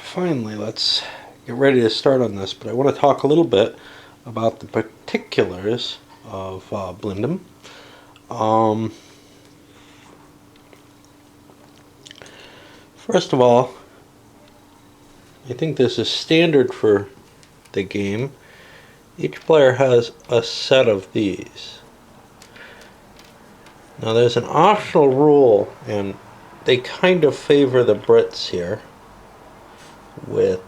finally, let's get ready to start on this, but I want to talk a little bit about the particulars of Blenheim. First of all, I think this is standard for the game. Each player has a set of these. Now there's an optional rule, and they kind of favor the Brits here with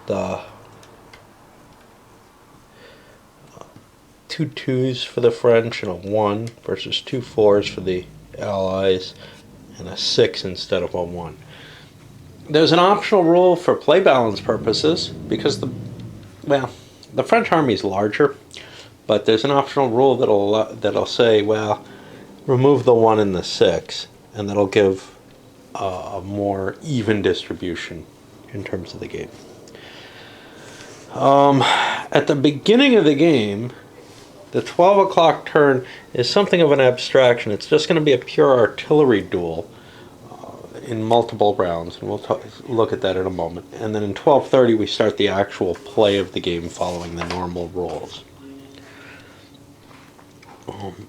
2 2s for the French and a 1 versus 2 4s for the Allies and a 6 instead of a 1. There's an optional rule for play balance purposes because the French army is larger, but there's an optional rule that'll say, well, remove the 1 and the 6, and that'll give a more even distribution in terms of the game. At the beginning of the game, the 12 o'clock turn is something of an abstraction. It's just going to be a pure artillery duel in multiple rounds, and we'll look at that in a moment. And then in 12:30 we start the actual play of the game following the normal rules.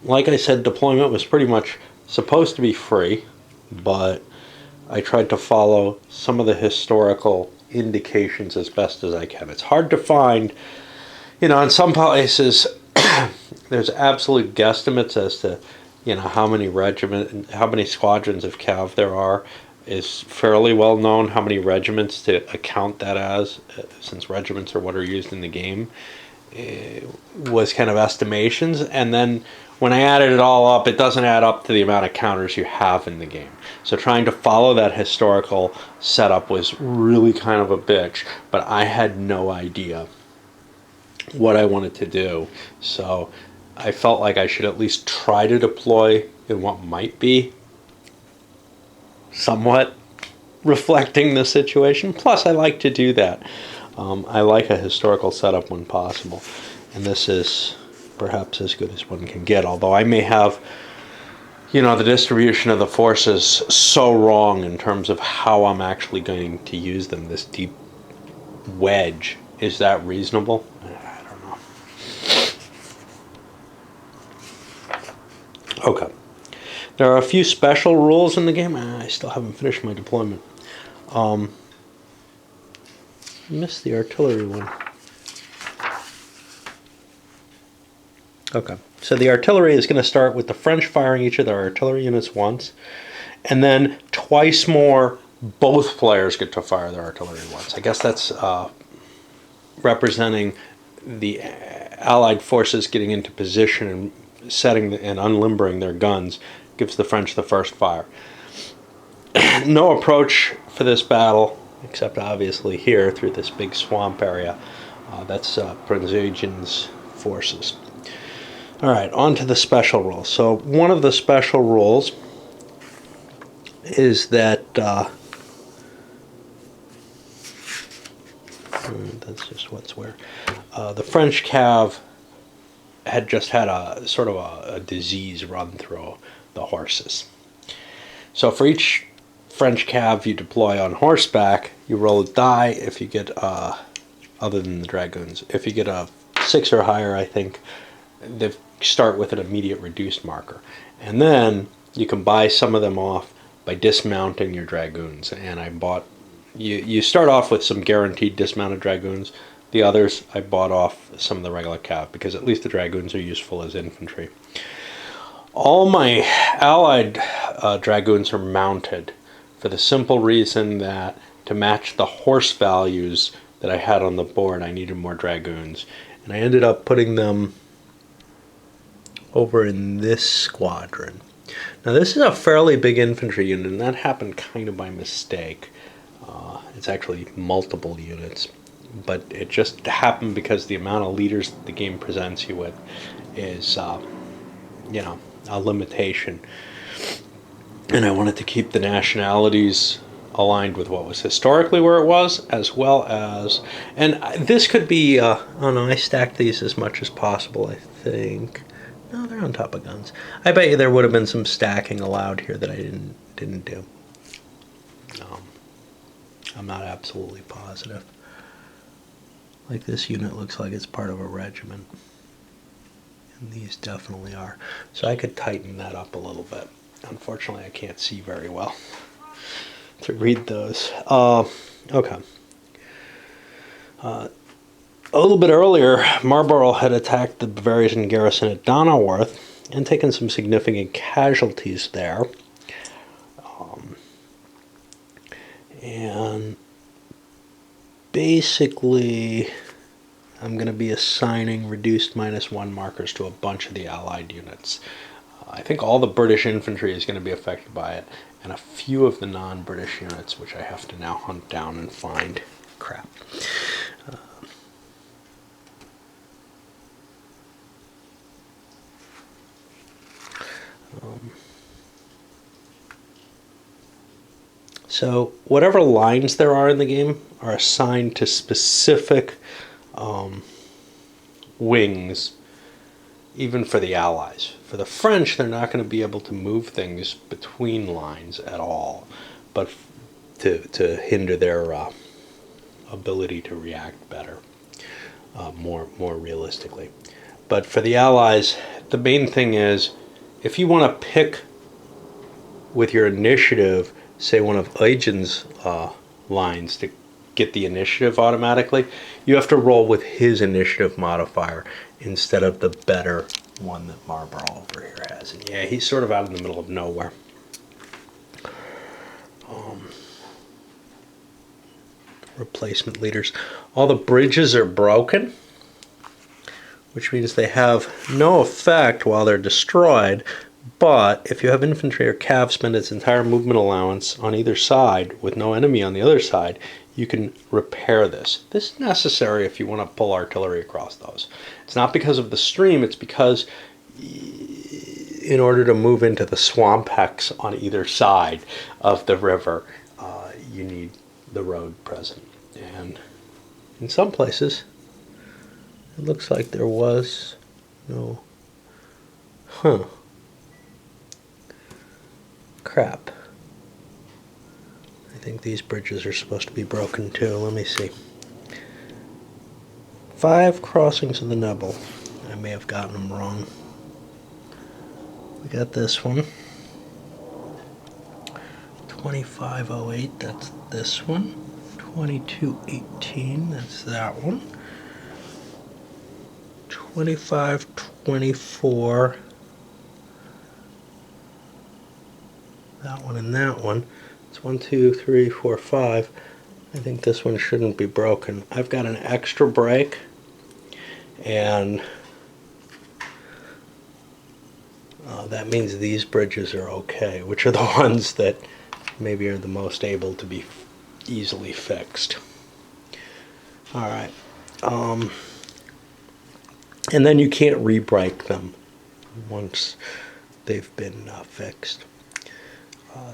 Like I said, deployment was pretty much supposed to be free, but I tried to follow some of the historical indications as best as I can. It's hard to find, in some places there's absolute guesstimates as to, how many squadrons of cav there are is fairly well known. How many regiments to account that as, since regiments are what are used in the game, was kind of estimations. And then when I added it all up, it doesn't add up to the amount of counters you have in the game. So trying to follow that historical setup was really kind of a bitch, but I had no idea what I wanted to do. So I felt like I should at least try to deploy in what might be somewhat reflecting the situation. Plus, I like to do that. I like a historical setup when possible, and this is perhaps as good as one can get, although I may have the distribution of the forces so wrong in terms of how I'm actually going to use them. This deep wedge, is that reasonable? I don't know. Okay. There are a few special rules in the game. I still haven't finished my deployment. Missed the artillery one. Okay, so the artillery is going to start with the French firing each of their artillery units once, and then twice more both players get to fire their artillery once. I guess that's representing the Allied forces getting into position and setting and unlimbering their guns. Gives the French the first fire. No approach for this battle, except obviously here through this big swamp area. That's Prince Eugen's forces. All right, on to the special rules. So one of the special rules is that that's just what's where the French cav had just had a sort of a disease run through the horses. So for each French cav you deploy on horseback, you roll a die. If you get other than the dragoons, if you get a 6 or higher, I think they start with an immediate reduced marker, and then you can buy some of them off by dismounting your dragoons. And I bought you start off with some guaranteed dismounted dragoons. The others I bought off some of the regular cav because at least the dragoons are useful as infantry. All my allied dragoons are mounted for the simple reason that to match the horse values that I had on the board, I needed more dragoons, and I ended up putting them over in this squadron. Now this is a fairly big infantry unit, and that happened kind of by mistake. It's actually multiple units, but it just happened because the amount of leaders the game presents you with is, a limitation. And I wanted to keep the nationalities aligned with what was historically where it was, as well as, and this could be, I stacked these as much as possible, I think. No, they're on top of guns. I bet you there would have been some stacking allowed here that I didn't do. I'm not absolutely positive. Like this unit looks like it's part of a regiment. And these definitely are. So I could tighten that up a little bit. Unfortunately, I can't see very well to read those. Okay. A little bit earlier, Marlborough had attacked the Bavarian garrison at Donauworth and taken some significant casualties there. And basically, I'm going to be assigning reduced -1 markers to a bunch of the Allied units. I think all the British infantry is going to be affected by it, and a few of the non-British units, which I have to now hunt down and find. Crap. So whatever lines there are in the game are assigned to specific wings, even for the Allies. For the French, they're not going to be able to move things between lines at all, but to hinder their ability to react better, more realistically. But for the Allies, the main thing is, if you want to pick with your initiative, say one of Eugen's lines to get the initiative automatically, you have to roll with his initiative modifier instead of the better one that Marlborough over here has. And yeah, he's sort of out in the middle of nowhere. Replacement leaders. All the bridges are broken, which means they have no effect while they're destroyed. But if you have infantry or cav spend its entire movement allowance on either side with no enemy on the other side, you can repair this. This is necessary if you want to pull artillery across those. It's not because of the stream, it's because in order to move into the swamp hex on either side of the river, you need the road present. And in some places, it looks like there was no... Crap. I think these bridges are supposed to be broken too. Let me see. 5 crossings of the Nebel. I may have gotten them wrong. We got this one. 2508, that's this one. 2218, that's that one. 2524. That one and that one. It's 1, 2, 3, 4, 5. I think this one shouldn't be broken. I've got an extra break, and that means these bridges are okay, which are the ones that maybe are the most able to be easily fixed. Alright. And then you can't re-break them once they've been fixed.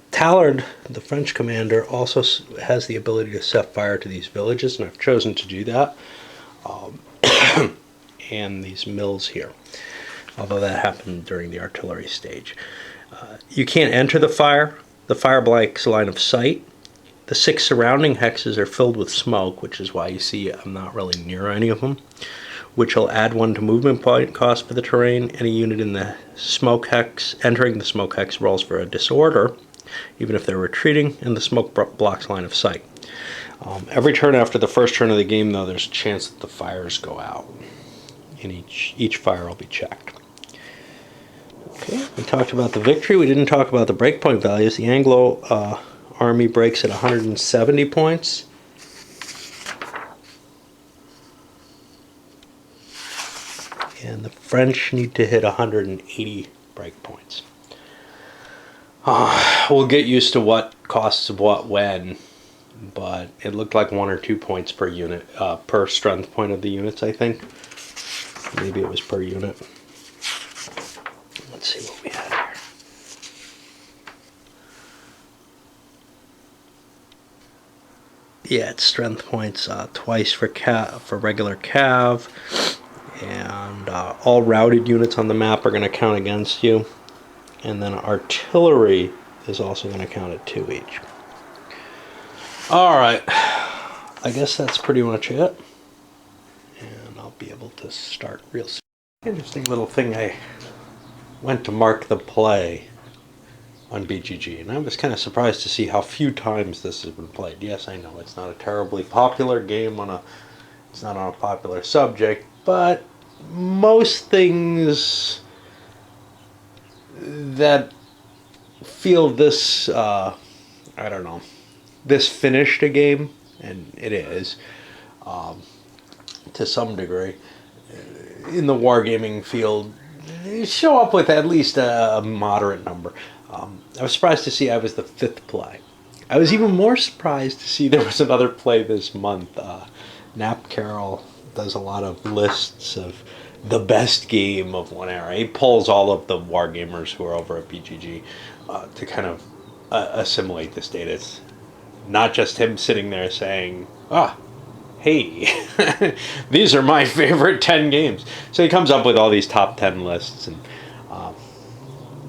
Tallard, the French commander, also has the ability to set fire to these villages, and I've chosen to do that. And these mills here, although that happened during the artillery stage. You can't enter the fire. The fire blocks line of sight. The 6 surrounding hexes are filled with smoke, which is why you see I'm not really near any of them, which will add 1 to movement point cost for the terrain. Any unit in the smoke hex, entering the smoke hex, rolls for a disorder, even if they're retreating, and the smoke blocks line of sight. Every turn after the first turn of the game, though, there's a chance that the fires go out, and each fire will be checked. Okay, we talked about the victory. We didn't talk about the breakpoint values. The Anglo army breaks at 170 points. And the French need to hit 180 breakpoints. We'll get used to what costs what when, but it looked like 1 or 2 points per unit, per strength point of the units, I think. Maybe it was per unit. Let's see what we had here. Yeah, it's strength points twice for regular cav, and all routed units on the map are going to count against you. And then artillery is also going to count at 2 each. Alright, I guess that's pretty much it. be able to start real soon. Interesting little thing, I went to mark the play on BGG, and I was kind of surprised to see how few times this has been played. Yes, I know it's not a terribly popular game it's not on a popular subject, but most things that feel this, I don't know, this finished a game, and it is, to some degree, in the wargaming field, show up with at least a moderate number. I was surprised to see I was the 5th play. I was even more surprised to see there was another play this month. Nap Carroll does a lot of lists of the best game of one era. He pulls all of the wargamers who are over at BGG to kind of assimilate this data. It's not just him sitting there saying, hey, these are my favorite 10 games. So he comes up with all these top 10 lists, and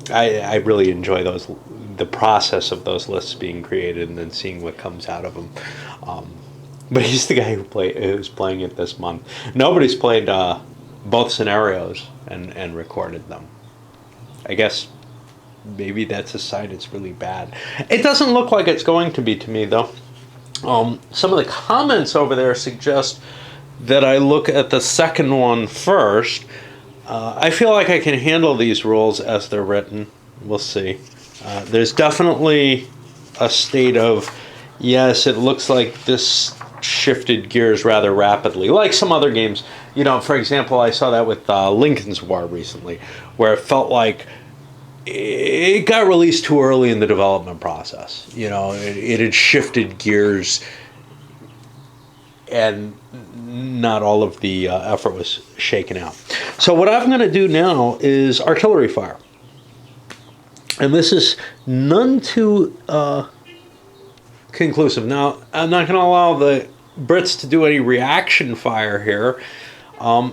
I really enjoy the process of those lists being created and then seeing what comes out of them. But he's the guy who's playing it this month. Nobody's played both scenarios and recorded them. I guess maybe that's a sign it's really bad. It doesn't look like it's going to be to me, though. Some of the comments over there suggest that I look at the second one first. I feel like I can handle these rules as they're written. We'll see. There's definitely a state of, yes, it looks like this shifted gears rather rapidly, like some other games. You know, for example, I saw that with Lincoln's War recently, where it felt like it got released too early in the development process. You know, it had shifted gears, and not all of the effort was shaken out. So what I'm going to do now is artillery fire. And this is none too conclusive. Now, I'm not going to allow the Brits to do any reaction fire here.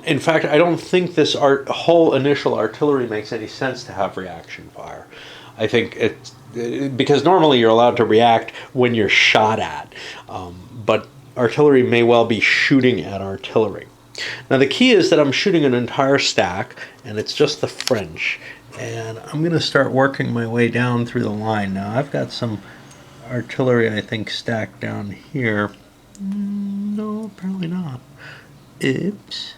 In fact, I don't think this whole initial artillery makes any sense to have reaction fire. I think because normally you're allowed to react when you're shot at, but artillery may well be shooting at artillery. Now the key is that I'm shooting an entire stack, and it's just the French. And I'm going to start working my way down through the line. Now I've got some artillery, I think, stacked down here. No, apparently not. Oops.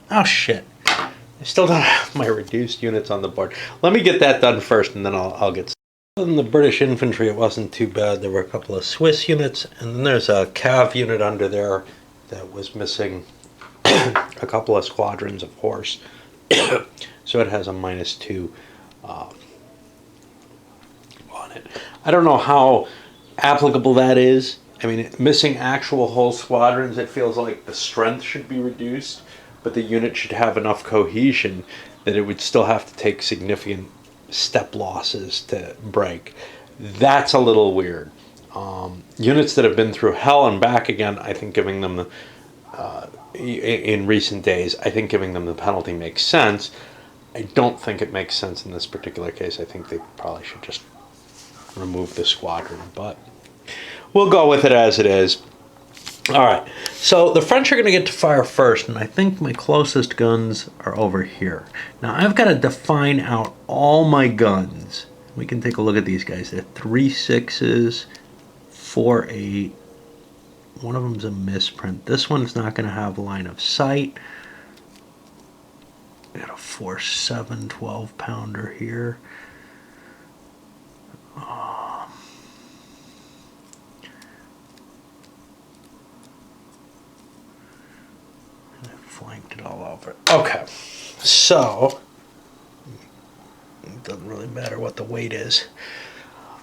Oh shit. I still don't have my reduced units on the board. Let me get that done first, and then I'll get started. Other than the British infantry, it wasn't too bad. There were a couple of Swiss units, and then there's a cav unit under there that was missing a couple of squadrons of horse. So it has a -2 on it. I don't know how applicable that is. I mean, missing actual whole squadrons, it feels like the strength should be reduced, but the unit should have enough cohesion that it would still have to take significant step losses to break. That's a little weird. Units that have been through hell and back again, I think giving them the, in recent days, I think giving them the penalty makes sense. I don't think it makes sense in this particular case. I think they probably should just remove the squadron, but we'll go with it as it is. All right, so the French are going to get to fire first, and I think my closest guns are over here. Now, I've got to define out all my guns. We can take a look at these guys. They're 3 6s, 4 8. One of them's a misprint. This one's not going to have line of sight. We got a 4.7 12-pounder here. I flanked it all over. Okay, so it doesn't really matter what the weight is.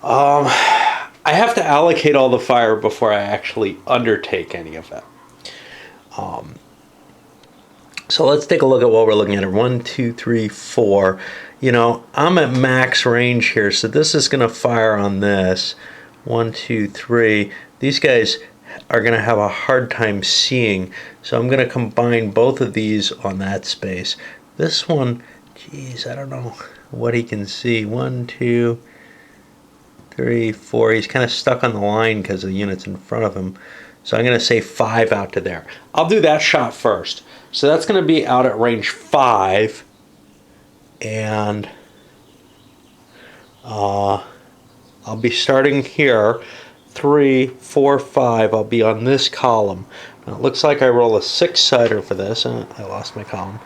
I have to allocate all the fire before I actually undertake any of it. So let's take a look at what we're looking at here. 1, 2, 3, 4. You know, I'm at max range here, so this is going to fire on this. 1, 2, 3. These guys are going to have a hard time seeing, so I'm going to combine both of these on that space. This one, geez, I don't know what he can see. 1, 2, 3, 4. He's kind of stuck on the line because the unit's in front of him. So I'm going to say 5 out to there. I'll do that shot first. So that's going to be out at range 5. And I'll be starting here. 3, 4, 5. I'll be on this column. Now, it looks like I roll a 6-sider for this. I lost my column.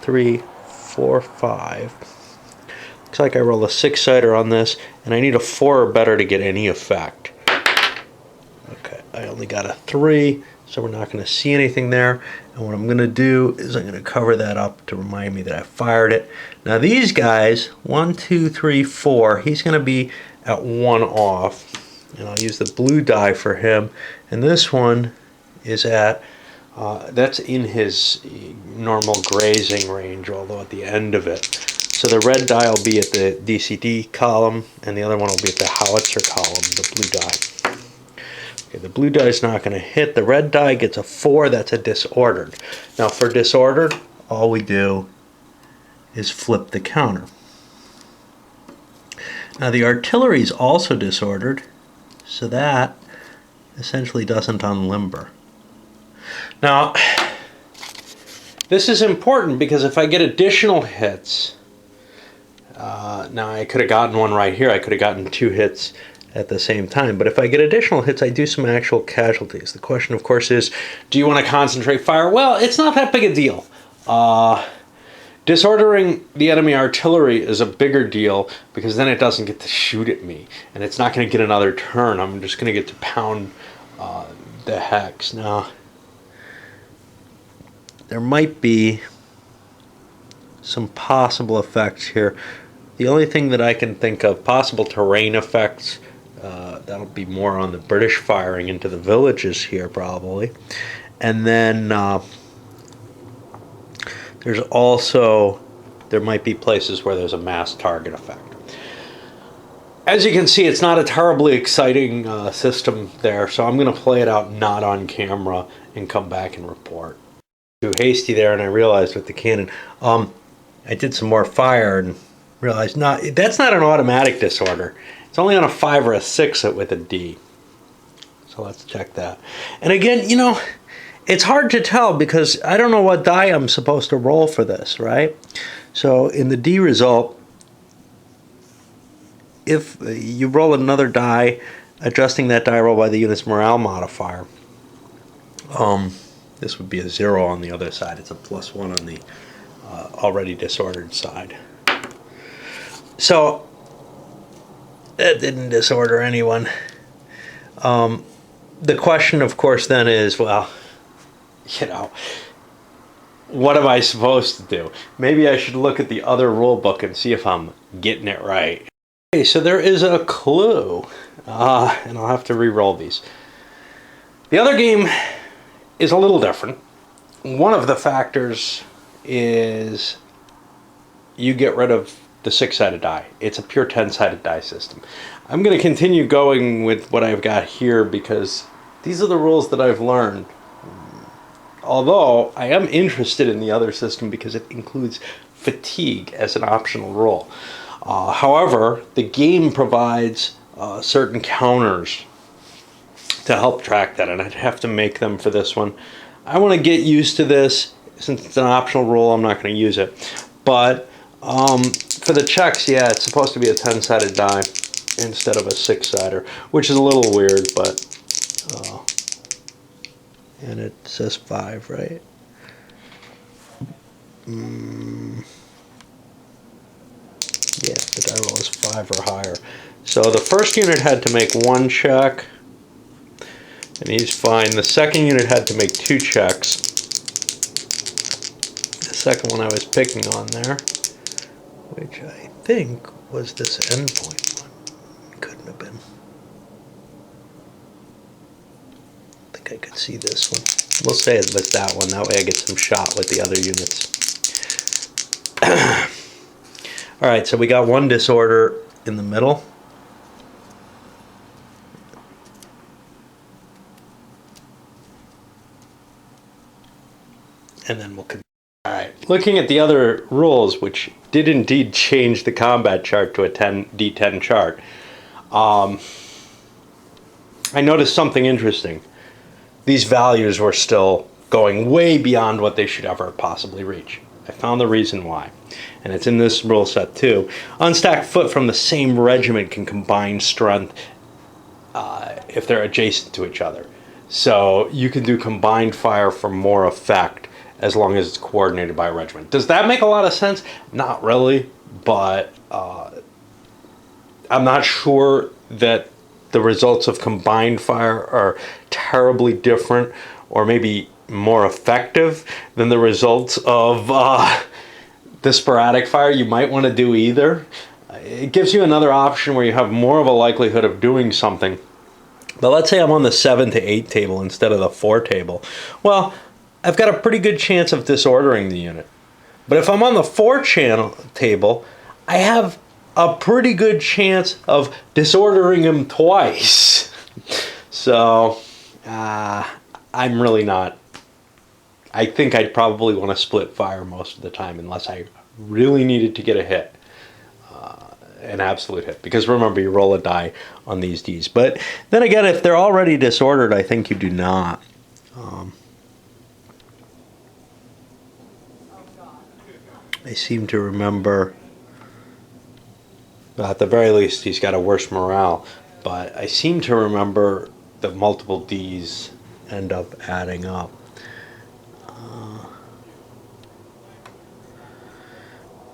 3, 4, 5. Looks like I roll a 6-sider on this, and I need a 4 or better to get any effect. Okay, I only got a 3, so we're not going to see anything there. And what I'm going to do is I'm going to cover that up to remind me that I fired it. Now these guys, 1, 2, 3, 4, he's going to be at 1 off. And I'll use the blue die for him. And this one is at, that's in his normal grazing range, although at the end of it. So the red die will be at the DCD column, and the other one will be at the howitzer column, the blue die. Okay, the blue die is not going to hit. The red die gets a 4, that's a disordered. Now for disordered, all we do is flip the counter. Now the artillery is also disordered, so that essentially doesn't unlimber. Now, this is important because if I get additional hits, now I could have gotten one right here, I could have gotten 2 hits at the same time, but if I get additional hits, I do some actual casualties. The question, of course, is, do you want to concentrate fire? Well, it's not that big a deal. Disordering the enemy artillery is a bigger deal because then it doesn't get to shoot at me, and it's not going to get another turn. I'm just going to get to pound the hex. Now, there might be some possible effects here. The only thing that I can think of, possible terrain effects, that'll be more on the British firing into the villages here probably. And then there's also, there might be places where there's a mass target effect. As you can see, it's not a terribly exciting system there, so I'm going to play it out not on camera and come back and report. Too hasty there, and I realized with the cannon, I did some more fire and realized that's not an automatic disorder. It's only on a 5 or a 6 with a D. So let's check that. And again, you know, it's hard to tell because I don't know what die I'm supposed to roll for this, right? So in the D result, if you roll another die, adjusting that die roll by the unit's morale modifier, this would be a 0 on the other side. It's a +1 on the already disordered side. So that didn't disorder anyone. The question, of course, then is, well, you know, what am I supposed to do? Maybe I should look at the other rule book and see if I'm getting it right. Okay, so there is a clue, and I'll have to re-roll these. The other game is a little different. One of the factors is you get rid of the 6-sided die. It's a pure 10-sided die system. I'm going to continue going with what I've got here because these are the rules that I've learned. Although I am interested in the other system because it includes fatigue as an optional rule. However, the game provides certain counters to help track that, and I'd have to make them for this one. I want to get used to this. Since it's an optional rule, I'm not going to use it. But for the checks, yeah, it's supposed to be a 10-sided die instead of a 6-sider, which is a little weird, but and it says 5, right? Yeah, the die roll is 5 or higher. So the first unit had to make 1 check, and he's fine. The second unit had to make 2 checks. The second one I was picking on there, which I think was this endpoint one. Couldn't have been. I think I could see this one. We'll say it was that one. That way I get some shot with the other units. Alright, so we got 1 disorder in the middle. And then we'll continue. Alright, looking at the other rules, which did indeed change the combat chart to a D10 chart, I noticed something interesting. these values were still going way beyond what they should ever possibly reach. I found the reason why, and it's in this rule set too. Unstacked foot from the same regiment can combine strength if they're adjacent to each other. So you can do combined fire for more effect as long as it's coordinated by a regiment. Does that make a lot of sense? Not really, but I'm not sure that the results of combined fire are terribly different or maybe more effective than the results of the sporadic fire. You might want to do either. It gives you another option where you have more of a likelihood of doing something. But let's say I'm on the 7 to 8 table instead of the 4 table. Well, I've got a pretty good chance of disordering the unit. But if I'm on the 4 channel table, I have a pretty good chance of disordering him twice. So, I'm really not. I think I'd probably want to split fire most of the time unless I really needed to get a hit. An absolute hit, because remember, you roll a die on these Ds. But then again, if they're already disordered, I think you do not. I seem to remember, well, at the very least, he's got a worse morale. But I seem to remember that multiple Ds end up adding up.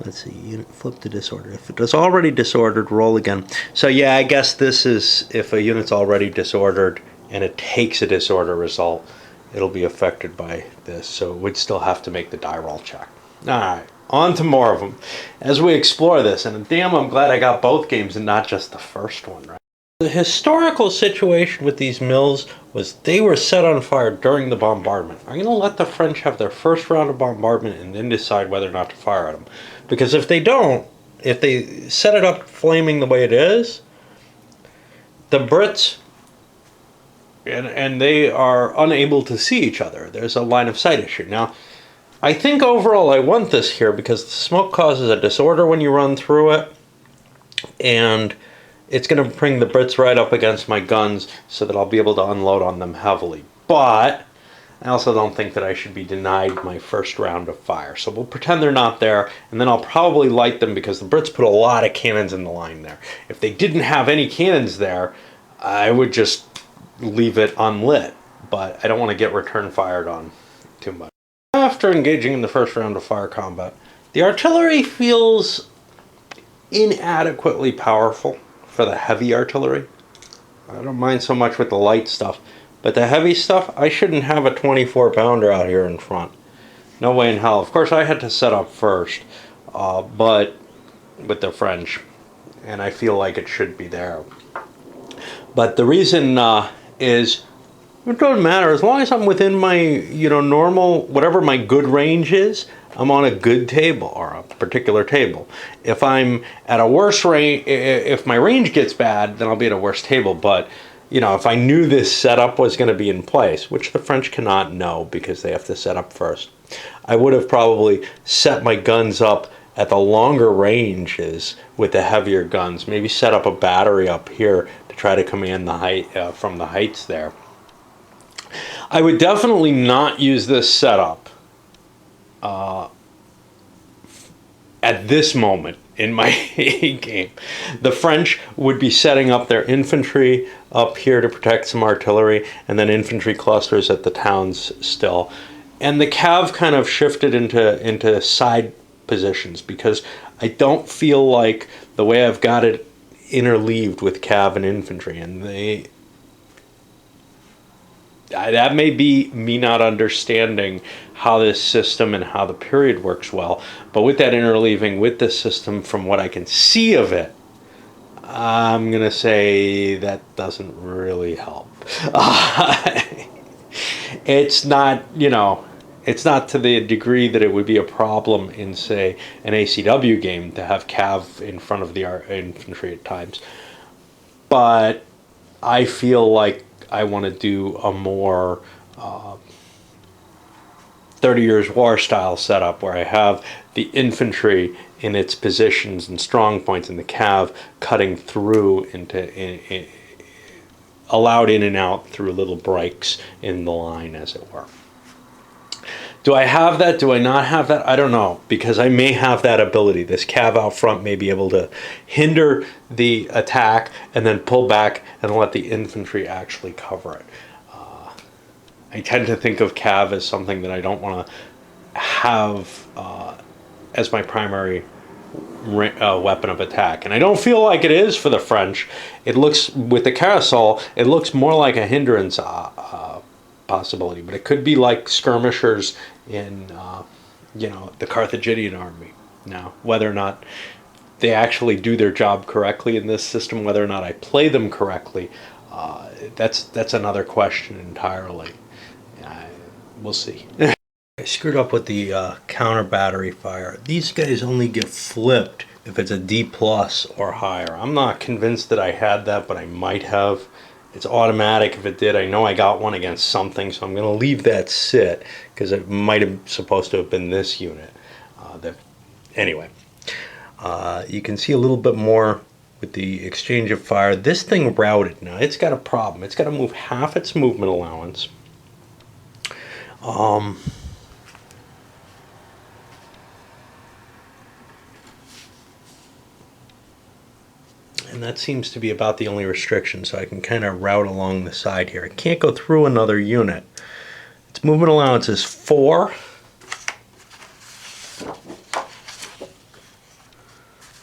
Let's see, unit flip to disorder. If it is already disordered, roll again. So yeah, I guess this is if a unit's already disordered and it takes a disorder result, it'll be affected by this. So we'd still have to make the die roll check. All right, on to more of them as we explore this. And damn, I'm glad I got both games and not just the first one, right? The historical situation with these mills was they were set on fire during the bombardment. I'm going to let the French have their first round of bombardment and then decide whether or not to fire at them. Because if they don't, if they set it up flaming the way it is, the Brits, and they are unable to see each other. There's a line of sight issue. Now, I think overall I want this here because the smoke causes a disorder when you run through it, and it's going to bring the Brits right up against my guns so that I'll be able to unload on them heavily. But I also don't think that I should be denied my first round of fire. So we'll pretend they're not there, and then I'll probably light them because the Brits put a lot of cannons in the line there. If they didn't have any cannons there, I would just leave it unlit. But I don't want to get return fired on too much. After engaging in the first round of fire combat, the artillery feels inadequately powerful for the heavy artillery. I don't mind so much with the light stuff, but the heavy stuff, I shouldn't have a 24 pounder out here in front. No way in hell. Of course, I had to set up first, but with the French, and I feel like it should be there. But the reason is, it doesn't matter. As long as I'm within my, normal, whatever my good range is, I'm on a good table, or a particular table. If I'm at a worse range, if my range gets bad, then I'll be at a worse table. But, if I knew this setup was going to be in place, which the French cannot know because they have to set up first, I would have probably set my guns up at the longer ranges with the heavier guns. Maybe set up a battery up here to try to command the height from the heights there. I would definitely not use this setup at this moment in my game. The French would be setting up their infantry up here to protect some artillery, and then infantry clusters at the towns still. And the cav kind of shifted into side positions because I don't feel like the way I've got it interleaved with cav and infantry, and that may be me not understanding how this system and how the period works well, but with that interleaving with this system, from what I can see of it, I'm going to say that doesn't really help. It's not, it's not to the degree that it would be a problem in, say, an ACW game to have cav in front of the infantry at times. But I feel like I want to do a more 30 Years War style setup where I have the infantry in its positions and strong points and the cav cutting through allowed in and out through little breaks in the line, as it were. Do I have that? Do I not have that? I don't know, because I may have that ability. This cav out front may be able to hinder the attack and then pull back and let the infantry actually cover it. I tend to think of cav as something that I don't want to have as my primary weapon of attack, and I don't feel like it is for the French. It looks, with the carousel, it looks more like a hindrance possibility, but it could be like skirmishers in the Carthaginian army. Now, whether or not they actually do their job correctly in this system, whether or not I play them correctly, that's another question entirely. We'll see. I screwed up with the counter battery fire. These guys only get flipped if it's a D plus or higher. I'm not convinced that I had that, but I might have. It's automatic if it did. I know I got one against something, so I'm going to leave that sit, because it might have supposed to have been this unit. Anyway, you can see a little bit more with the exchange of fire. This thing routed. Now, it's got a problem. It's got to move half its movement allowance. And that seems to be about the only restriction, so I can kind of route along the side here. I can't go through another unit. Its movement allowance is 4.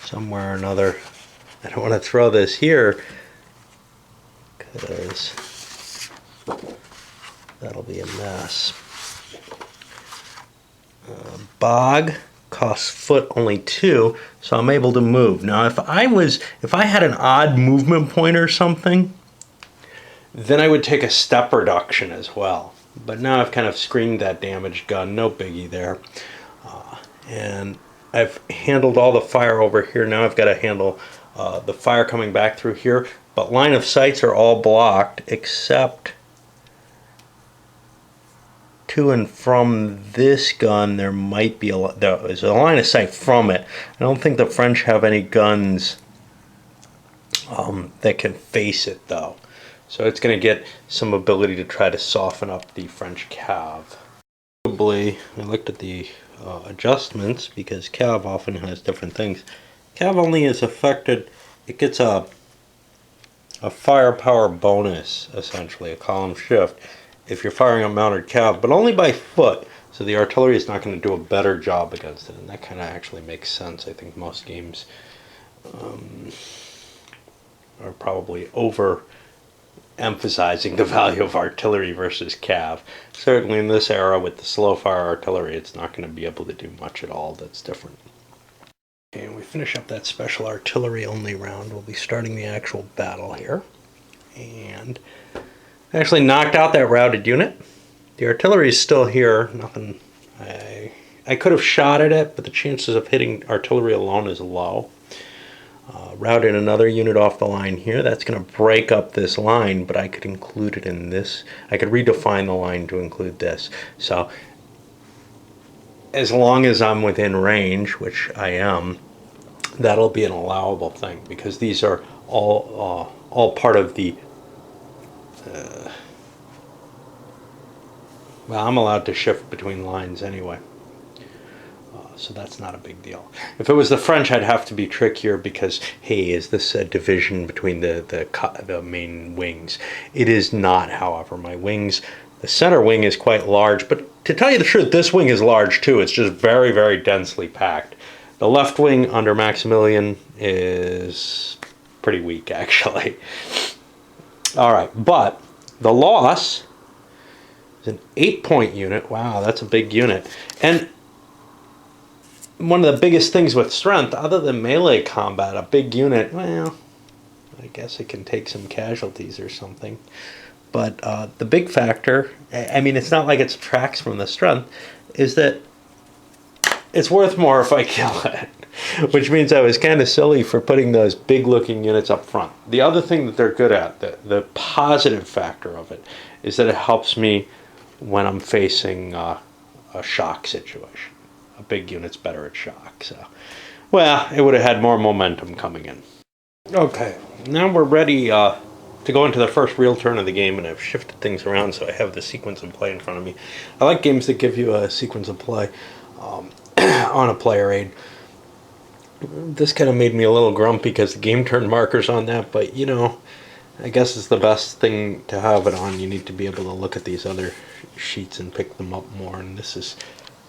Somewhere or another. I don't want to throw this here, because that'll be a mess. Bog costs foot only 2, so I'm able to move. Now, if I had an odd movement point or something, then I would take a step reduction as well. But now I've kind of screened that damaged gun, no biggie there. And I've handled all the fire over here. Now I've got to handle the fire coming back through here. But line of sights are all blocked, except to and from this gun. There might be there's a line of sight from it. I don't think the French have any guns that can face it, though. So it's going to get some ability to try to soften up the French cav. Probably, I looked at the adjustments, because cav often has different things. Cav only is affected, it gets a firepower bonus, essentially, a column shift, if you're firing a mounted cav, but only by foot. So the artillery is not going to do a better job against it, and that kind of actually makes sense. I think most games are probably emphasizing the value of artillery versus cav. Certainly in this era with the slow fire artillery, it's not going to be able to do much at all that's different. Okay, and we finish up that special artillery only round. We'll be starting the actual battle here. And I actually knocked out that routed unit. The artillery is still here. Nothing. I could have shot at it, but the chances of hitting artillery alone is low. Routed another unit off the line here. That's going to break up this line, but I could include it in this. I could redefine the line to include this. So as long as I'm within range, which I am, that'll be an allowable thing, because these are all part of the well, I'm allowed to shift between lines anyway, so that's not a big deal. If it was the French, I'd have to be trickier, because hey, is this a division between the main wings? It is not, however. My wings, the center wing is quite large, but to tell you the truth, this wing is large too. It's just very, very densely packed. The left wing under Maximilian is pretty weak, actually. All right, but the loss is an 8-point unit. Wow, that's a big unit. And one of the biggest things with strength, other than melee combat, a big unit, well, I guess it can take some casualties or something. But the big factor, I mean, it's not like it subtracts from the strength, is that it's worth more if I kill it. Which means I was kind of silly for putting those big-looking units up front. The other thing that they're good at, the positive factor of it, is that it helps me when I'm facing a shock situation. A big unit's better at shock. So, well, it would have had more momentum coming in. Okay, now we're ready to go into the first real turn of the game, and I've shifted things around so I have the sequence of play in front of me. I like games that give you a sequence of play on a player aid. This kind of made me a little grumpy because the game turn marker's on that, but you know, I guess it's the best thing to have it on. You need to be able to look at these other sheets and pick them up more, and this is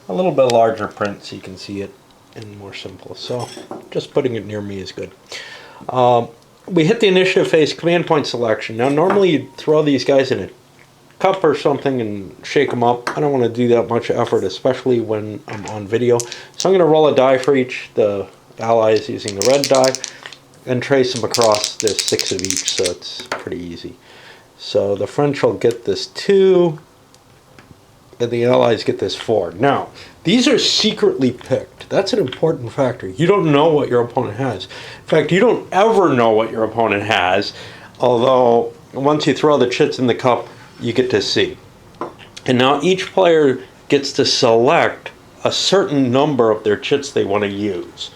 a little bit larger print so you can see it and more simple. So just putting it near me is good. We hit the initiative phase, command point selection. Now normally you'd throw these guys in a cup or something and shake them up. I don't want to do that much effort, especially when I'm on video. So I'm going to roll a die for each. The allies using the red die and trace them across. There's 6 of each, so it's pretty easy. So the French will get this 2 and the allies get this 4. Now these are secretly picked. That's an important factor. You don't know what your opponent has. In fact, you don't ever know what your opponent has, although once you throw the chits in the cup, you get to see. And now each player gets to select a certain number of their chits they want to use.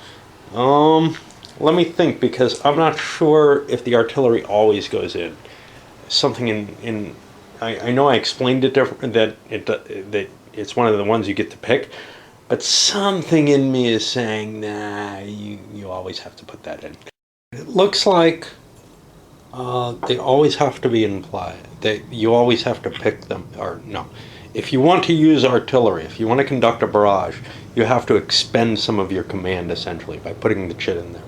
Let me think, because I'm not sure if the artillery always goes in. Something in I know I explained it different, that it's one of the ones you get to pick, but something in me is saying, nah, you always have to put that in. It looks like they always have to be in play. You always have to pick them, or no. If you want to use artillery, if you want to conduct a barrage, you have to expend some of your command, essentially, by putting the chit in there.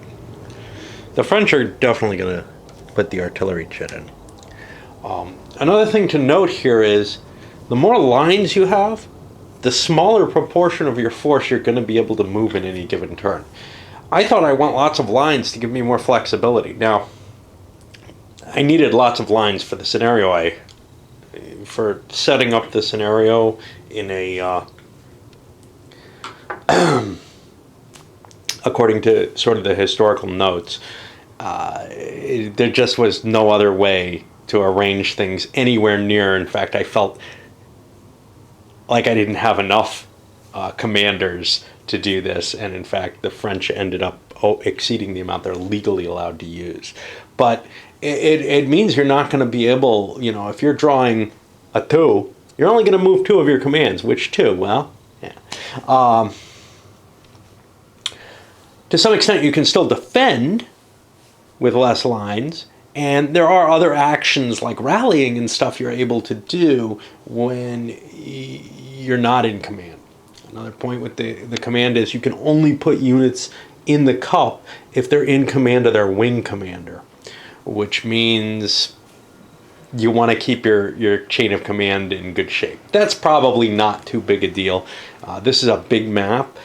The French are definitely going to put the artillery chit in. Another thing to note here is, the more lines you have, the smaller proportion of your force you're going to be able to move in any given turn. I thought I want lots of lines to give me more flexibility. Now, I needed lots of lines for the scenario. For setting up the scenario in a according to sort of the historical notes, there just was no other way to arrange things anywhere near. In fact, I felt like I didn't have enough commanders to do this, and in fact the French ended up exceeding the amount they're legally allowed to use. But it means you're not going to be able, you know, if you're drawing a 2, you're only going to move 2 of your commands. Which 2? Well, yeah. To some extent you can still defend with less lines, and there are other actions like rallying and stuff you're able to do when you're not in command. Another point with the command is you can only put units in the cup if they're in command of their wing commander, which means you want to keep your chain of command in good shape. That's probably not too big a deal. This is a big map,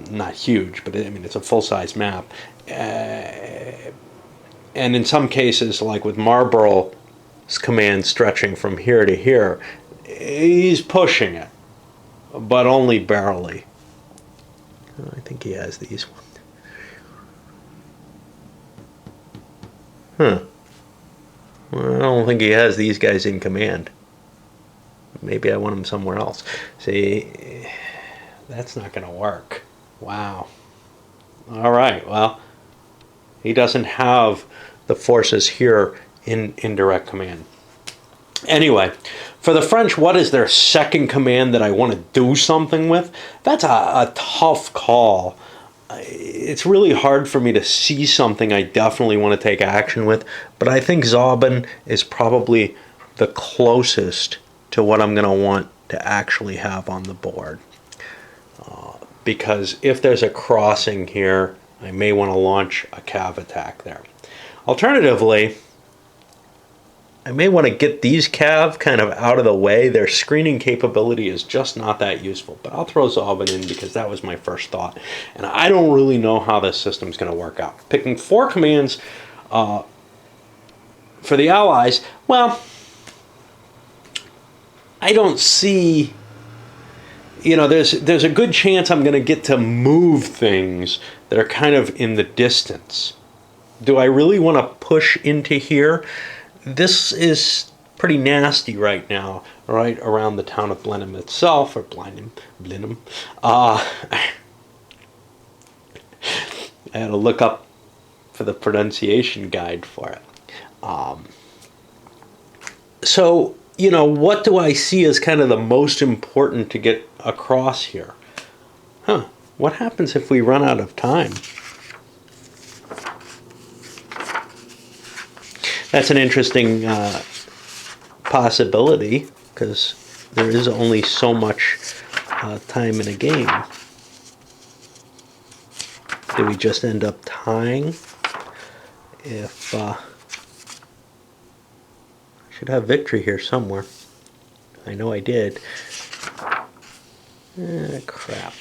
not huge, but I mean it's a full-size map. And in some cases, like with Marlborough's command stretching from here to here, he's pushing it, but only barely. I think he has these ones. Well, I don't think he has these guys in command. Maybe I want him somewhere else. See, that's not going to work. Wow. All right, well, he doesn't have the forces here in direct command. Anyway, for the French, what is their second command that I want to do something with? That's a tough call. It's really hard for me to see something I definitely want to take action with, but I think Zauben is probably the closest to what I'm going to want to actually have on the board. Because if there's a crossing here, I may want to launch a cav attack there. Alternatively, I may want to get these cav kind of out of the way. Their screening capability is just not that useful. But I'll throw Zauben in because that was my first thought. And I don't really know how this system's going to work out. Picking 4 commands for the Allies, well, I don't see... You know, there's a good chance I'm going to get to move things that are kind of in the distance. Do I really want to push into here? This is pretty nasty right now, right around the town of Blenheim itself, or Blenheim. I had to look up for the pronunciation guide for it. So, what do I see as kind of the most important to get across here? What happens if we run out of time? That's an interesting possibility, because there is only so much time in a game. Do we just end up tying? If I should have victory here somewhere. I know I did. Crap.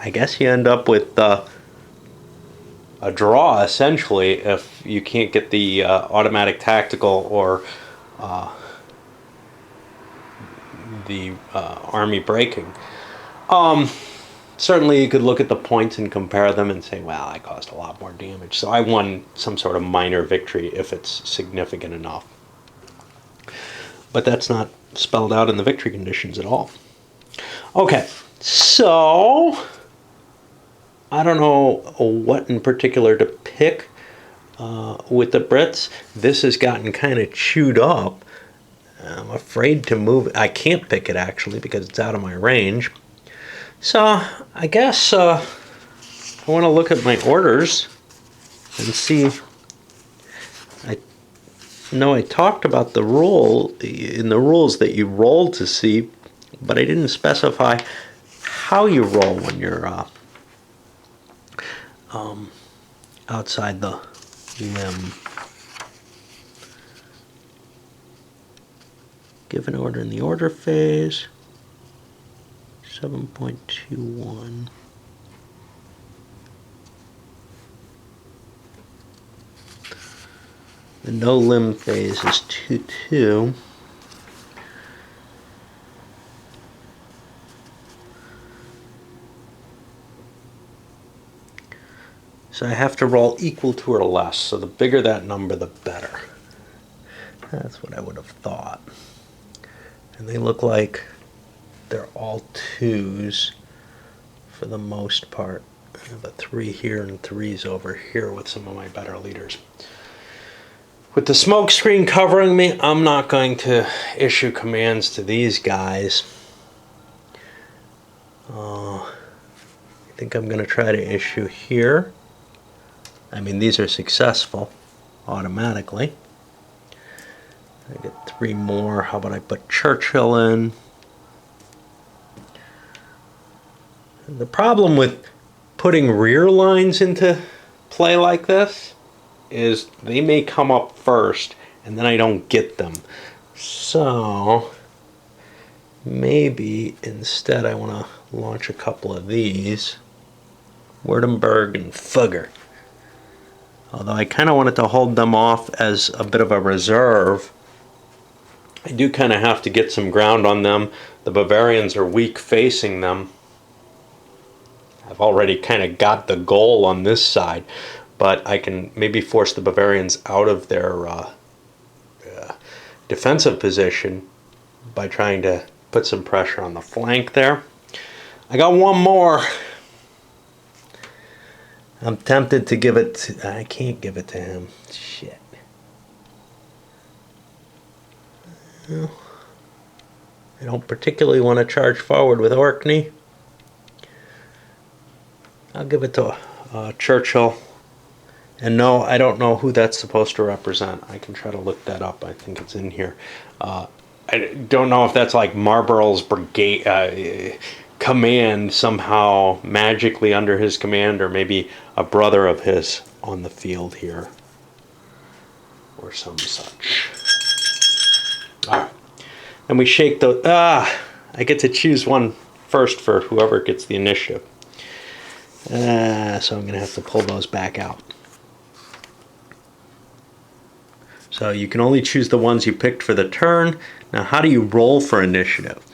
I guess you end up with a draw, essentially, if you can't get the automatic tactical or the army breaking. Certainly you could look at the points and compare them and say, well, I caused a lot more damage, so I won some sort of minor victory if it's significant enough. But that's not spelled out in the victory conditions at all. Okay, so I don't know what in particular to pick with the Brits. This has gotten kind of chewed up. I'm afraid to move. I can't pick it, actually, because it's out of my range. So I guess I want to look at my orders and see. I know I talked about the rule in the rules that you roll to see, but I didn't specify how you roll when you're outside the limb. Give an order in the order phase. 7.21. The no limb phase is 2.2. So I have to roll equal to or less. So the bigger that number, the better. That's what I would have thought. And they look like they're all 2s for the most part. I have a 3 here and 3s over here with some of my better leaders. With the smoke screen covering me, I'm not going to issue commands to these guys. I think I'm going to try to issue here. I mean, these are successful automatically. I get 3 more. How about I put Churchill in? The problem with putting rear lines into play like this is they may come up first and then I don't get them. So maybe instead I want to launch a couple of these. Württemberg and Fugger. Although I kind of wanted to hold them off as a bit of a reserve. I do kind of have to get some ground on them. The Bavarians are weak facing them. I've already kind of got the goal on this side, but I can maybe force the Bavarians out of their defensive position by trying to put some pressure on the flank there. I got one more. I'm tempted to give it to, I can't give it to him. Shit. Well, I don't particularly want to charge forward with Orkney. I'll give it to Churchill. And no, I don't know who that's supposed to represent. I can try to look that up. I think it's in here. I don't know if that's like Marlborough's brigade command somehow magically under his command, or maybe a brother of his on the field here, or some such. All right. And we shake the... I get to choose one first for whoever gets the initiative. So I'm going to have to pull those back out. So you can only choose the ones you picked for the turn. Now, how do you roll for initiative?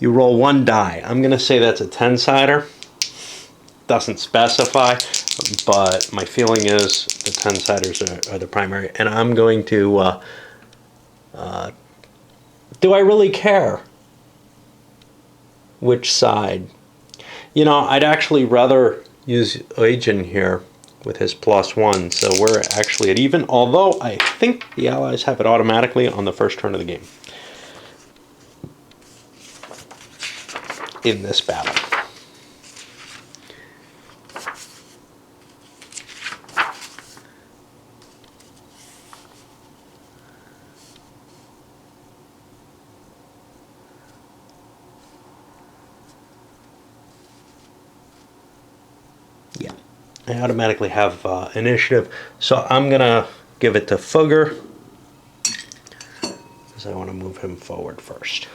You roll 1 die. I'm going to say that's a 10-sider. Doesn't specify. but my feeling is the 10-siders are the primary. And I'm going to, do I really care which side? You know, I'd actually rather use Eugen here with his +1, so we're actually at even, although I think the Allies have it automatically on the first turn of the game in this battle. Yeah, I automatically have initiative, so I'm gonna give it to Fugger because I want to move him forward first.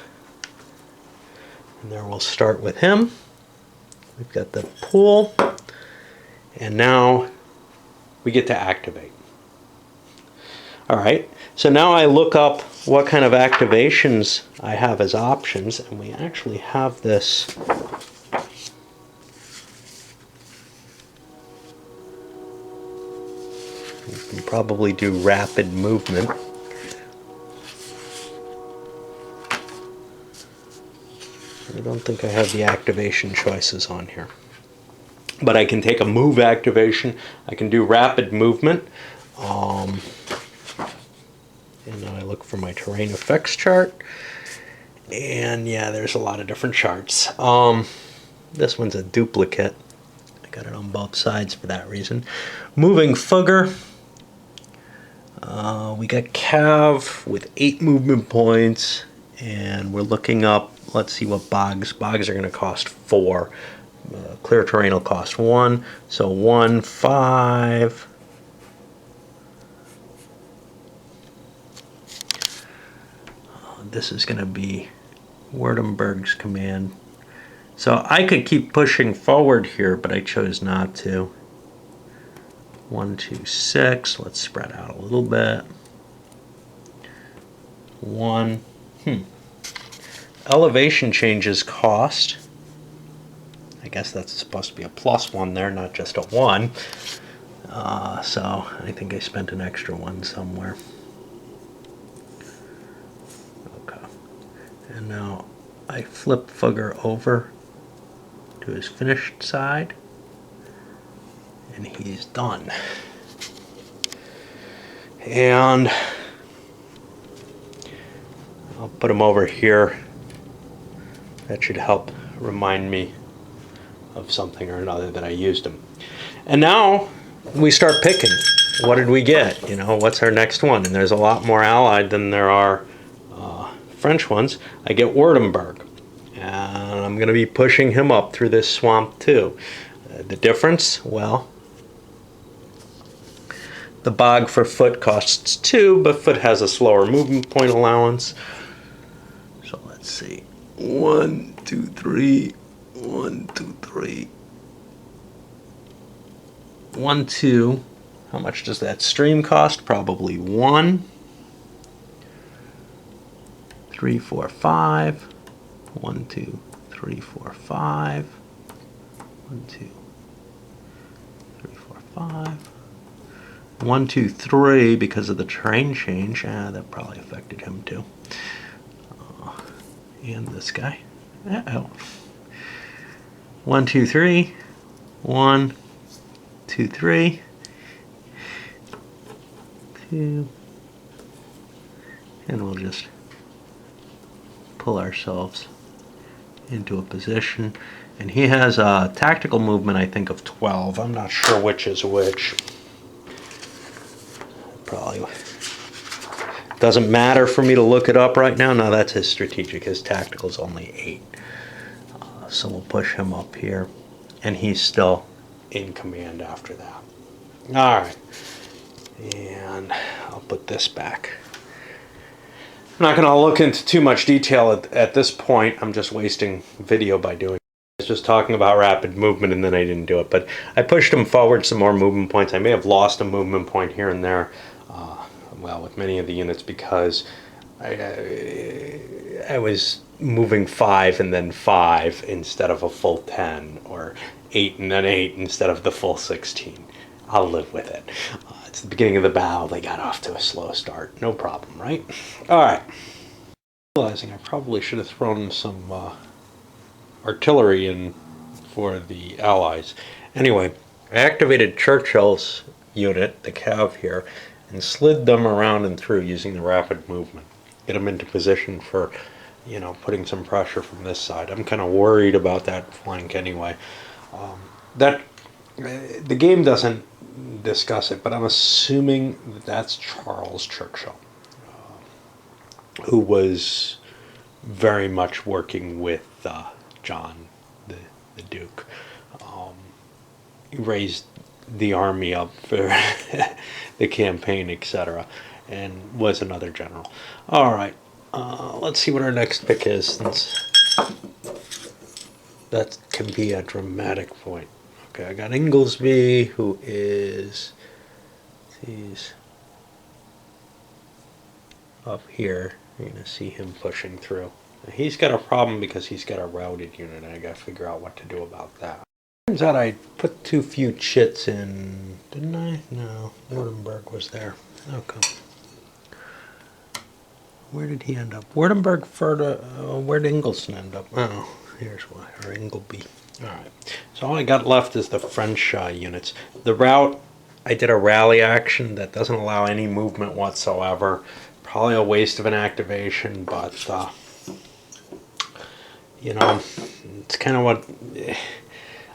And there we'll start with him. We've got the pool, and now we get to activate. All right, so now I look up what kind of activations I have as options, and we actually have this. You can probably do rapid movement. I don't think I have the activation choices on here. But I can take a move activation. I can do rapid movement. And then I look for my terrain effects chart. And yeah, there's a lot of different charts. This one's a duplicate. I got it on both sides for that reason. Moving Fugger. We got Cav with 8 movement points. And we're looking up, let's see what bogs. Bogs are going to cost 4. Clear terrain will cost 1. So 1, 5. This is going to be Wurtemberg's command. So I could keep pushing forward here, but I chose not to. 1, 2, 6. Let's spread out a little bit. 1. Elevation changes cost. I guess that's supposed to be a +1 there, not just a 1. So I think I spent an extra 1 somewhere. Okay. And now I flip Fugger over to his finished side. And he's done. And I'll put him over here. That should help remind me of something or another that I used him. And now we start picking. What did we get? You know, what's our next one? And there's a lot more Allied than there are French ones. I get Wurtemberg. And I'm going to be pushing him up through this swamp too. The difference? Well, the bog for foot costs 2, but foot has a slower movement point allowance. So let's see. 1, 2, 3. 1, 2, 3. 1, 2. How much does that stream cost? Probably 1. 3, 4, 5. 1, 2, 3, 4, 5. 1, 2, 3, 4, 5. 1, 2, 3 because of the terrain change. That probably affected him too. And this guy. Uh-oh. 1, 2, 3. 1, 2, 3. 2. And we'll just pull ourselves into a position. And he has a tactical movement, I think, of 12. I'm not sure which is which. Probably doesn't matter for me to look it up right now. No, that's his strategic. His tactical is only 8. So we'll push him up here. And he's still in command after that. All right. And I'll put this back. I'm not going to look into too much detail at this point. I'm just wasting video by doing it. I was just talking about rapid movement and then I didn't do it. But I pushed him forward some more movement points. I may have lost a movement point here and there. Well, with many of the units because I was moving 5 and then 5 instead of a full 10 or 8 and an 8 instead of the full 16. I'll live with it. It's the beginning of the battle. They got off to a slow start. No problem, right? All right. Realizing I probably should have thrown some artillery in for the Allies. Anyway, I activated Churchill's unit, the cav here, and slid them around and through using the rapid movement. Get them into position for, putting some pressure from this side. I'm kind of worried about that flank anyway. The game doesn't discuss it, but I'm assuming that's Charles Churchill, who was very much working with John, the Duke. He raised the army up for the campaign, etc., and was another general. All right, let's see what our next pick is, since that can be a dramatic point. Okay, I got Inglesby, who is, he's up here. You're going to see him pushing through. He's got a problem because he's got a routed unit, and I got to figure out what to do about that. Turns out I put too few chits in, didn't I? No, Wardenberg was there. Okay. Where did he end up? Wardenberg where did Ingleson end up? Oh, here's why, or Ingleby. All right. So all I got left is the French units. The route, I did a rally action that doesn't allow any movement whatsoever. Probably a waste of an activation, but it's kind of what,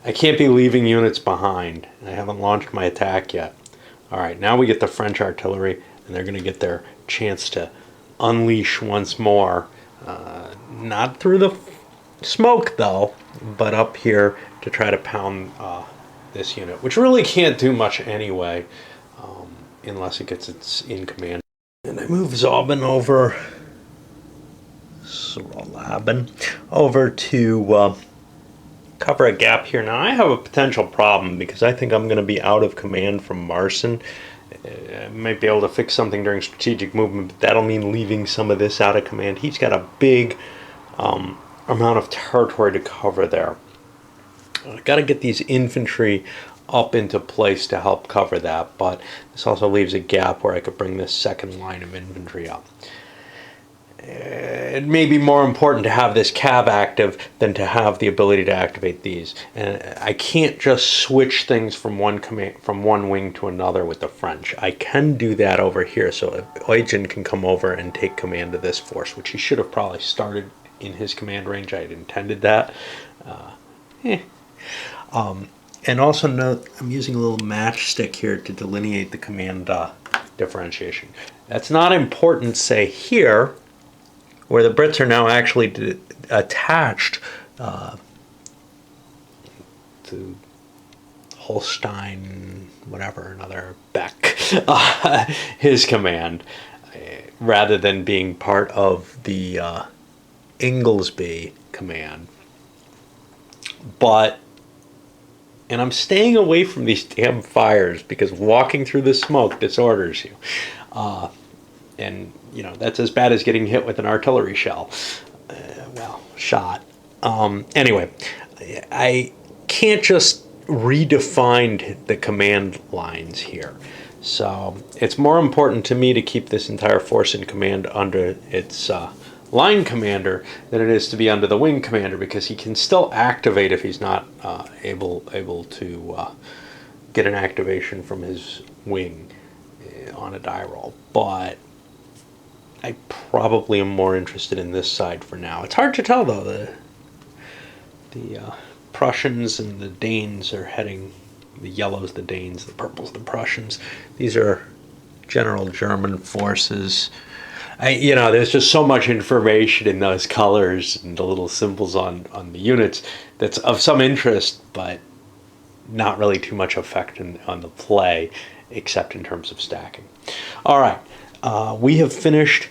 I can't be leaving units behind. I haven't launched my attack yet. All right, now we get the French artillery, and they're going to get their chance to unleash once more. Not through the smoke though, but up here to try to pound this unit, which really can't do much anyway, unless it gets its in command. And I move Zauben over, over to cover a gap here. Now I have a potential problem because I think I'm going to be out of command from Marson. I might be able to fix something during strategic movement, but that'll mean leaving some of this out of command. He's got a big amount of territory to cover there. I've got to get these infantry up into place to help cover that, but this also leaves a gap where I could bring this second line of infantry up. It may be more important to have this cav active than to have the ability to activate these. And I can't just switch things from one wing to another with the French. I can do that over here, so Eugen can come over and take command of this force, which he should have probably started in his command range. I had intended that. And also note, I'm using a little matchstick here to delineate the command differentiation. That's not important, say, here, where the Brits are now actually attached to Holstein, whatever, another Beck, his command, rather than being part of the Inglesby command. And I'm staying away from these damn fires because walking through the smoke disorders you. And, that's as bad as getting hit with an artillery shell. Shot. Anyway, I can't just redefine the command lines here. So it's more important to me to keep this entire force in command under its line commander than it is to be under the wing commander, because he can still activate if he's not able to get an activation from his wing on a die roll. But I probably am more interested in this side for now. It's hard to tell though. The Prussians and the Danes are heading. The yellows, the Danes, the purples, the Prussians. These are general German forces. There's just so much information in those colors and the little symbols on the units that's of some interest, but not really too much effect on the play, except in terms of stacking. All right, we have finished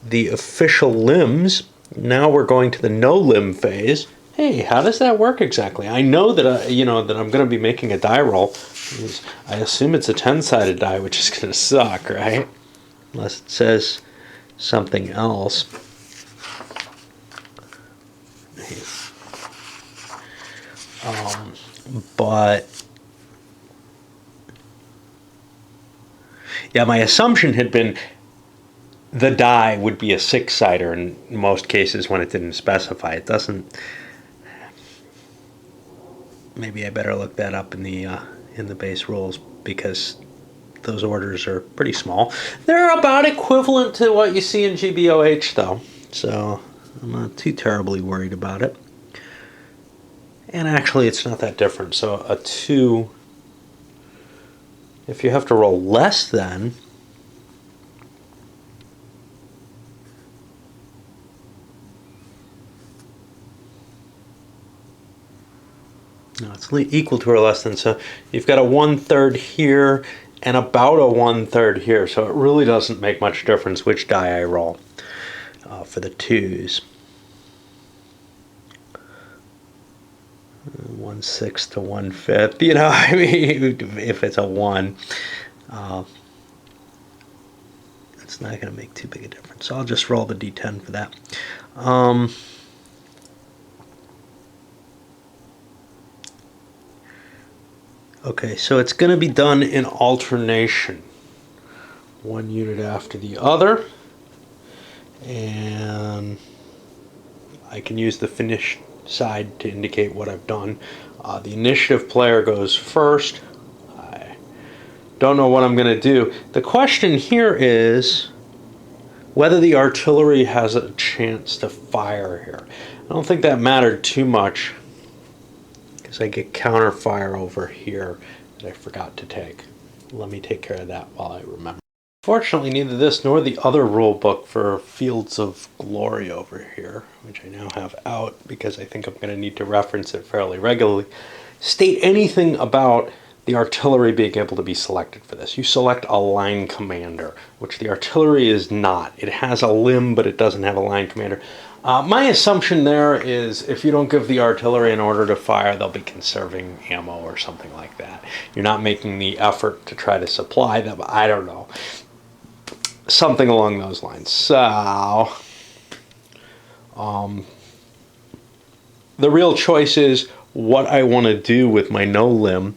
the official limbs. Now we're going to the no limb phase. Hey, how does that work exactly? I know that that I'm going to be making a die roll. I assume it's a 10-sided die, which is going to suck, right? Unless it says something else. But yeah, my assumption had been the die would be a six-sider in most cases when it didn't specify. It doesn't. Maybe I better look that up in the base rules, because those orders are pretty small. They're about equivalent to what you see in GBOH, though, so I'm not too terribly worried about it. And actually, it's not that different. So a 2, if you have to roll less than, no, it's equal to or less than. So you've got a 1/3 here and about a 1/3 here. So it really doesn't make much difference which die I roll for the 2s. 1/6 to 1/5. You know, I mean, if it's a 1, it's not going to make too big a difference. So I'll just roll the d10 for that. Okay, so it's going to be done in alternation, one unit after the other, and I can use the finished side to indicate what I've done. The initiative player goes first. I don't know what I'm going to do. The question here is whether the artillery has a chance to fire here. I don't think that mattered too much, because I get counter fire over here that I forgot to take. Let me take care of that while I remember. Fortunately, neither this nor the other rule book for Fields of Glory over here, which I now have out because I think I'm going to need to reference it fairly regularly, state anything about the artillery being able to be selected for this. You select a line commander, which the artillery is not. It has a limb, but it doesn't have a line commander. My assumption there is if you don't give the artillery an order to fire, they'll be conserving ammo or something like that. You're not making the effort to try to supply them. I don't know. Something along those lines. So, the real choice is what I want to do with my no limb.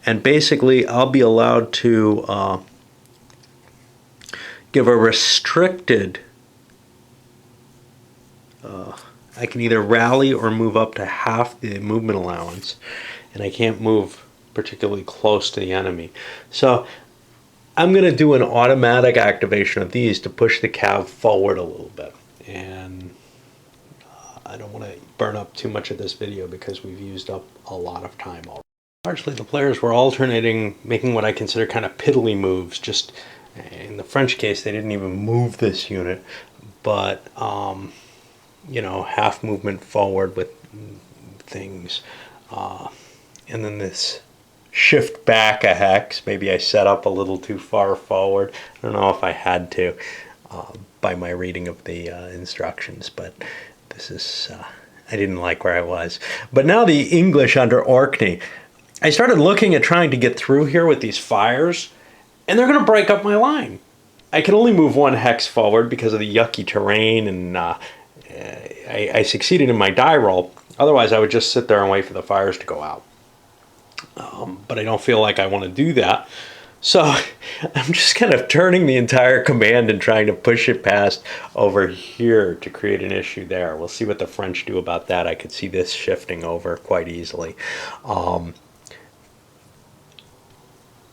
And basically, I'll be allowed to give a restricted... I can either rally or move up to half the movement allowance, and I can't move particularly close to the enemy. So I'm going to do an automatic activation of these to push the cav forward a little bit. And I don't want to burn up too much of this video because we've used up a lot of time already. Largely the players were alternating, making what I consider kind of piddly moves. Just in the French case, they didn't even move this unit, but you know, half movement forward with things, and then this shift back a hex. Maybe I set up a little too far forward. I don't know if I had to by my reading of the instructions, but this is I didn't like where I was. But now the English under Orkney, I started looking at trying to get through here with these fires, and they're going to break up my line. I can only move one hex forward because of the yucky terrain, and I succeeded in my die roll. Otherwise, I would just sit there and wait for the fires to go out. But I don't feel like I want to do that. So I'm just kind of turning the entire command and trying to push it past over here to create an issue there. We'll see what the French do about that. I could see this shifting over quite easily.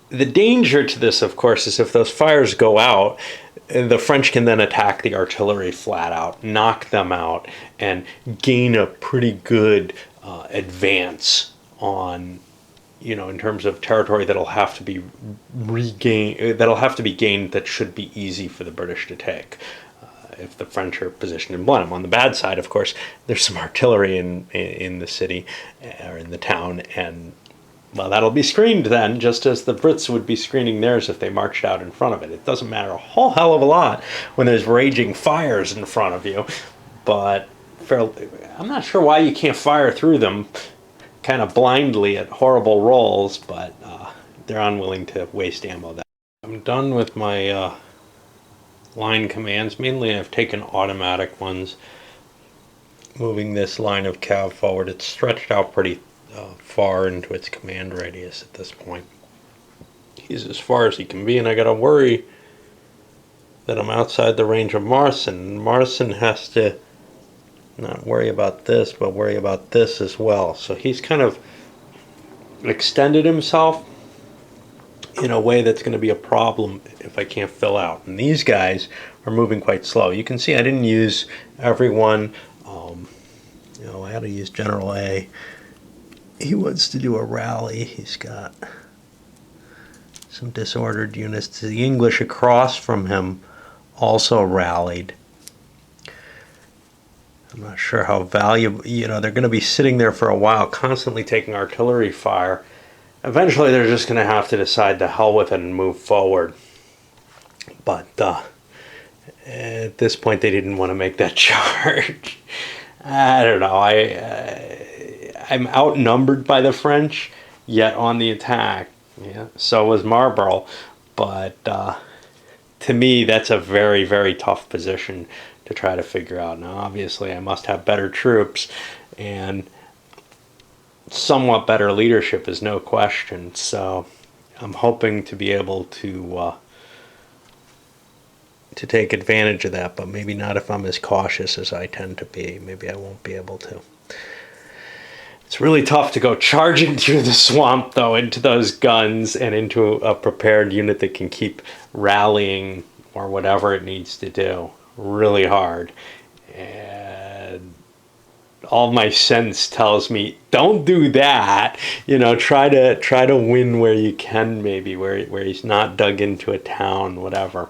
The danger to this, of course, is if those fires go out, the French can then attack the artillery flat out, knock them out, and gain a pretty good advance on, you know, in terms of territory that'll have to be regained, that'll have to be gained, that should be easy for the British to take. If the French are positioned in Blenheim. On the bad side, of course, there's some artillery in the city or in the town, and well, that'll be screened then, just as the Brits would be screening theirs if they marched out in front of it. It doesn't matter a whole hell of a lot when there's raging fires in front of you, but I'm not sure why you can't fire through them kind of blindly at horrible rolls, but they're unwilling to waste ammo. I'm done with my line commands. Mainly I've taken automatic ones. Moving this line of cav forward, it's stretched out pretty far into its command radius at this point. He's as far as he can be, and I gotta worry that I'm outside the range of Marson. Marson has to not worry about this, but worry about this as well. So he's kind of extended himself in a way that's going to be a problem if I can't fill out. And these guys are moving quite slow. You can see I didn't use everyone. I had to use General A. He wants to do a rally. He's got some disordered units. The English across from him also rallied. I'm not sure how valuable, they're going to be sitting there for a while, constantly taking artillery fire. Eventually, they're just going to have to decide to hell with it and move forward. But at this point, they didn't want to make that charge. I don't know. I'm outnumbered by the French, yet on the attack. Yeah, so was Marlborough. But to me, that's a very, very tough position to try to figure out. Now, obviously, I must have better troops, and somewhat better leadership is no question. So I'm hoping to be able to take advantage of that, but maybe not if I'm as cautious as I tend to be. Maybe I won't be able to. It's really tough to go charging through the swamp, though, into those guns and into a prepared unit that can keep rallying or whatever it needs to do. Really hard. And all my sense tells me, don't do that. Try to win where you can, maybe where he's not dug into a town, whatever.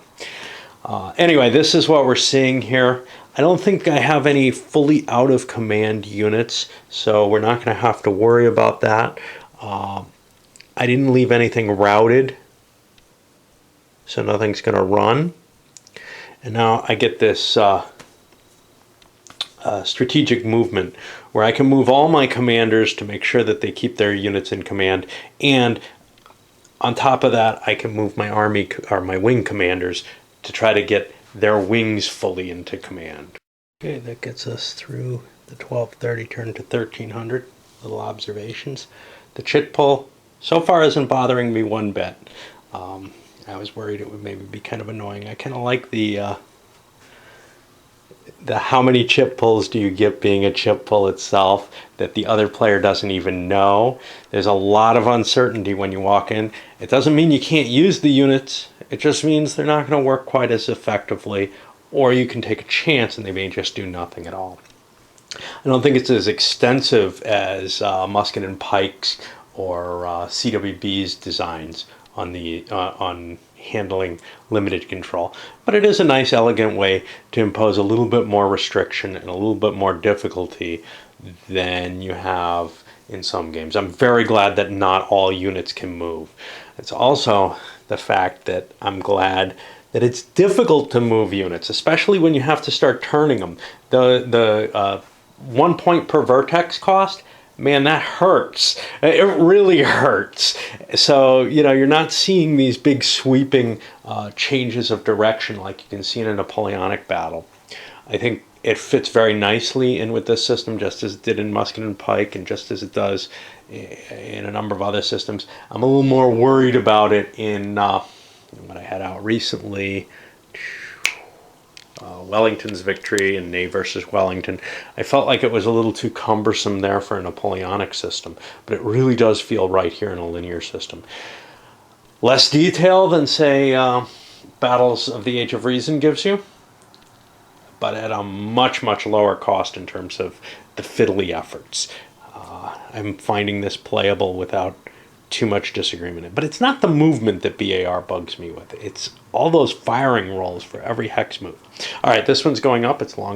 Anyway, this is what we're seeing here. I don't think I have any fully out of command units, so we're not going to have to worry about that. I didn't leave anything routed, so nothing's going to run. And now I get this strategic movement where I can move all my commanders to make sure that they keep their units in command, and on top of that I can move my army or my wing commanders to try to get their wings fully into command. Okay, that gets us through the 1230 turn to 1300. Little observations. The chit pull so far isn't bothering me one bit. I was worried it would maybe be kind of annoying. I kind of like the how many chip pulls do you get being a chip pull itself that the other player doesn't even know. There's a lot of uncertainty when you walk in. It doesn't mean you can't use the units. It just means they're not going to work quite as effectively, or you can take a chance and they may just do nothing at all. I don't think it's as extensive as Musket and Pike's or CWB's designs on handling limited control, but it is a nice, elegant way to impose a little bit more restriction and a little bit more difficulty than you have in some games. I'm very glad that not all units can move. It's also the fact that I'm glad that it's difficult to move units, especially when you have to start turning them. The 1 point per vertex cost, man, that hurts. It really hurts. So, you're not seeing these big sweeping changes of direction like you can see in a Napoleonic battle. I think it fits very nicely in with this system, just as it did in Musket and Pike, and just as it does in a number of other systems. I'm a little more worried about it in what I had out recently, Wellington's victory in Ney versus Wellington. I felt like it was a little too cumbersome there for a Napoleonic system, but it really does feel right here in a linear system. Less detail than, say, Battles of the Age of Reason gives you, but at a much, much lower cost in terms of the fiddly efforts. I'm finding this playable without too much disagreement. But it's not the movement that BAR bugs me with. It's all those firing rolls for every hex move. All right, this one's going up. It's long enough.